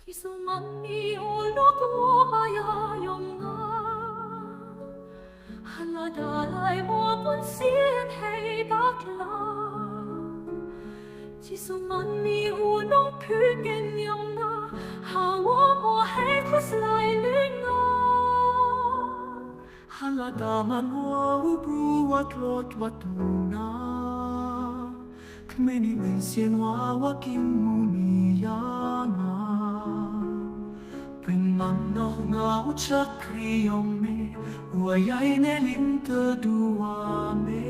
기수만이 올라보아야 영나 하나달라이 모분 시엔헤이 박라 기수만이 올라 풀겐 영나 하워모 헬쿠슬라이 르나 Haladaman buat lot watuna Kmeni mensian wawakim muniyana Pinmano nga uchak kriyome Wayay nelim teduame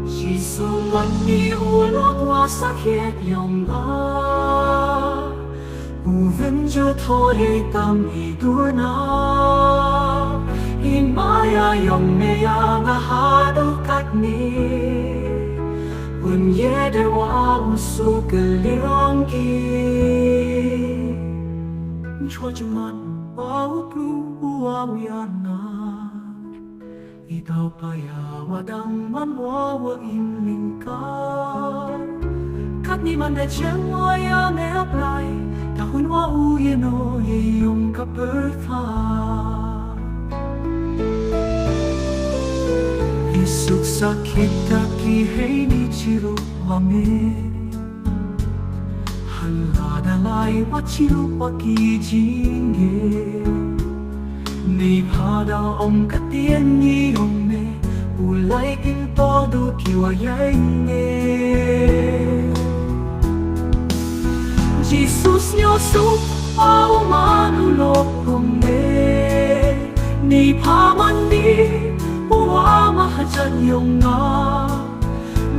Jisuman ni ulot wasakit yung Uvenjo thori tam iduna Imaya yong meya nga hado katni Unyede wa usu gelirongki Chwajuman wa uplu uawiyana Itaw paya wadang man wawa imlingka Katni man de chen waya me apply Tahun wa uyeno iyong kapertha Isuk sakit kakihei ni chiru wame Haladalay wa chiru wakijinge Ni pada om katien ni ome Ulay kin todo kiwayenge Jesus nyosuk au manulok kome Ni pamandi uwa mahajan yung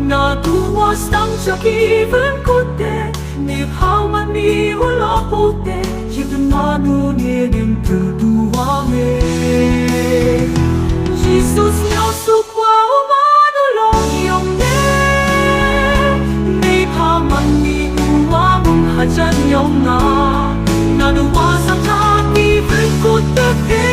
Na tuwas tang sakibin kote Ni pamandi ulok kote Jibin manu ninin tuduwame Jesus nyosuk au manulok yung Ni pamandi Hajan yung nanuwasak na ibig ko tabi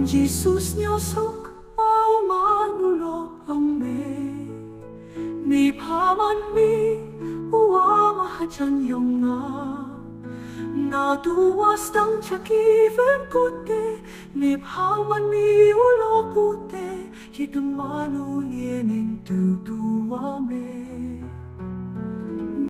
Jesus nyosok au manulok ang Ni paman mi uwa mahajan yung Na duwas tang chakivin kote Ni paman mi ulo kote Hidang manu yening tuduwame